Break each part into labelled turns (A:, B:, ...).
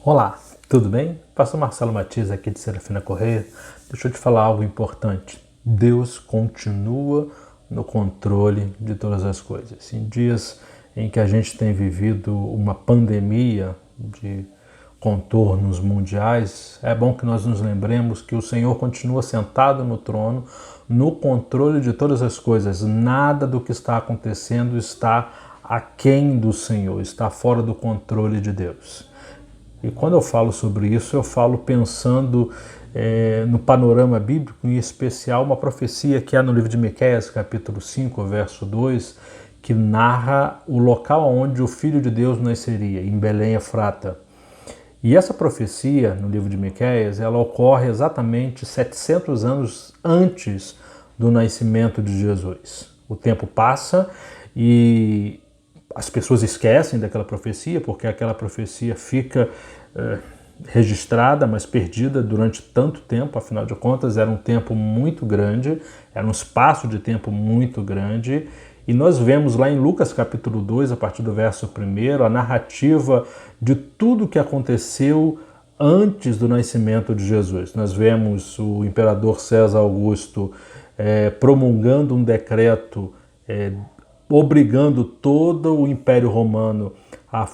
A: Olá, tudo bem? Pastor Marcelo Matias aqui de Serafina Correia. Deixa eu te falar algo importante. Deus continua no controle de todas as coisas. Em dias em que a gente tem vivido uma pandemia de contornos mundiais, é bom que nós nos lembremos que o Senhor continua sentado no trono, no controle de todas as coisas. Nada do que está acontecendo está aquém do Senhor, está fora do controle de Deus. E quando eu falo sobre isso, eu falo pensando no panorama bíblico, em especial uma profecia que há no livro de Miqueias, capítulo 5, verso 2, que narra o local onde o Filho de Deus nasceria, em Belém Efrata. E essa profecia, no livro de Miqueias, ela ocorre exatamente 700 anos antes do nascimento de Jesus. O tempo passa e as pessoas esquecem daquela profecia, porque aquela profecia fica registrada, mas perdida durante tanto tempo. Afinal de contas, era um tempo muito grande, era um espaço de tempo muito grande. E nós vemos lá em Lucas capítulo 2, a partir do verso 1, a narrativa de tudo o que aconteceu antes do nascimento de Jesus. Nós vemos o imperador César Augusto promulgando um decreto obrigando todo o Império Romano a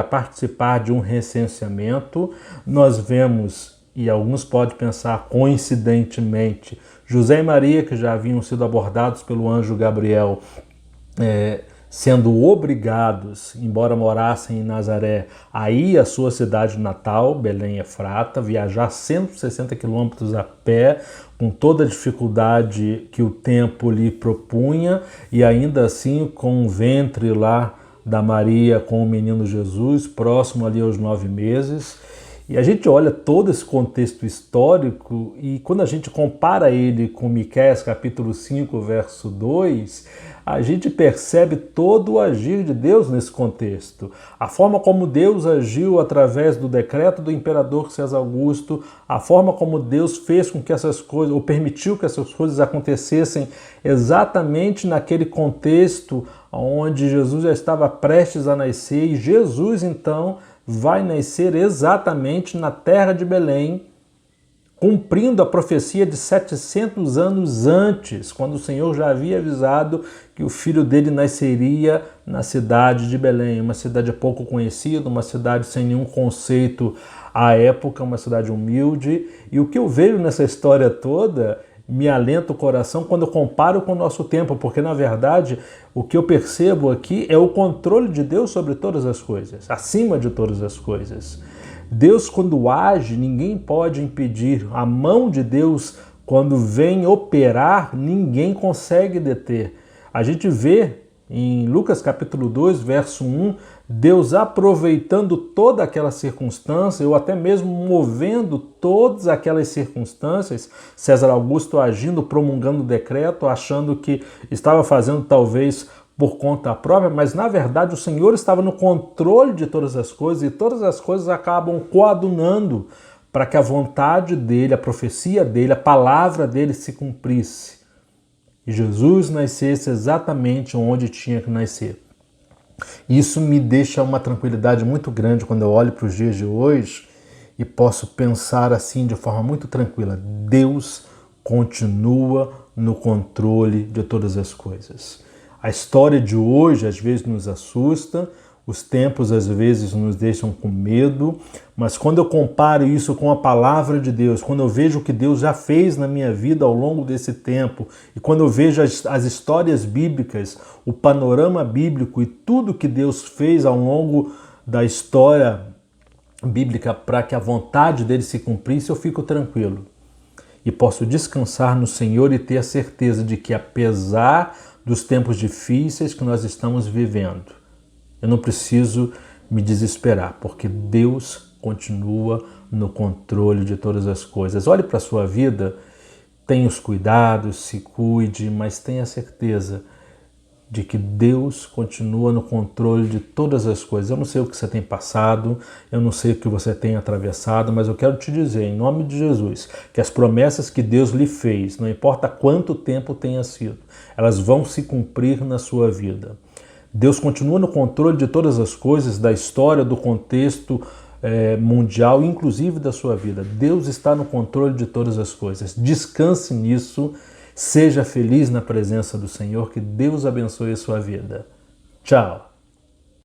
A: participar de um recenseamento. Nós vemos, e alguns podem pensar coincidentemente, José e Maria, que já haviam sido abordados pelo anjo Gabriel, sendo obrigados, embora morassem em Nazaré, a ir à sua cidade natal, Belém Efrata, viajar 160 quilômetros a pé, com toda a dificuldade que o tempo lhe propunha, e ainda assim com o ventre lá da Maria com o menino Jesus, próximo ali aos 9 meses. E a gente olha todo esse contexto histórico e quando a gente compara ele com Miqueias capítulo 5, verso 2, a gente percebe todo o agir de Deus nesse contexto. A forma como Deus agiu através do decreto do imperador César Augusto, a forma como Deus fez com que essas coisas, ou permitiu que essas coisas acontecessem exatamente naquele contexto onde Jesus já estava prestes a nascer, e Jesus então vai nascer exatamente na terra de Belém, cumprindo a profecia de 700 anos antes, quando o Senhor já havia avisado que o filho dele nasceria na cidade de Belém, uma cidade pouco conhecida, uma cidade sem nenhum conceito à época, uma cidade humilde. E o que eu vejo nessa história toda me alenta o coração quando eu comparo com o nosso tempo, porque na verdade o que eu percebo aqui é o controle de Deus sobre todas as coisas, acima de todas as coisas. Deus, quando age, ninguém pode impedir. A mão de Deus, quando vem operar, ninguém consegue deter. A gente vê em Lucas capítulo 2, verso 1, Deus aproveitando toda aquela circunstância, ou até mesmo movendo todas aquelas circunstâncias, César Augusto agindo, promulgando o decreto, achando que estava fazendo talvez por conta própria, mas na verdade o Senhor estava no controle de todas as coisas e todas as coisas acabam coadunando para que a vontade dele, a profecia dele, a palavra dele se cumprisse. E Jesus nascesse exatamente onde tinha que nascer. Isso me deixa uma tranquilidade muito grande quando eu olho para os dias de hoje e posso pensar assim de forma muito tranquila. Deus continua no controle de todas as coisas. A história de hoje às vezes nos assusta, os tempos às vezes nos deixam com medo, mas quando eu comparo isso com a palavra de Deus, quando eu vejo o que Deus já fez na minha vida ao longo desse tempo, e quando eu vejo as histórias bíblicas, o panorama bíblico e tudo que Deus fez ao longo da história bíblica para que a vontade dele se cumprisse, eu fico tranquilo. E posso descansar no Senhor e ter a certeza de que apesar dos tempos difíceis que nós estamos vivendo, eu não preciso me desesperar, porque Deus continua no controle de todas as coisas. Olhe para a sua vida, tenha os cuidados, se cuide, mas tenha certeza de que Deus continua no controle de todas as coisas. Eu não sei o que você tem passado, eu não sei o que você tem atravessado, mas eu quero te dizer, em nome de Jesus, que as promessas que Deus lhe fez, não importa quanto tempo tenha sido, elas vão se cumprir na sua vida. Deus continua no controle de todas as coisas, da história, do contexto mundial, inclusive da sua vida. Deus está no controle de todas as coisas. Descanse nisso, seja feliz na presença do Senhor, que Deus abençoe a sua vida. Tchau!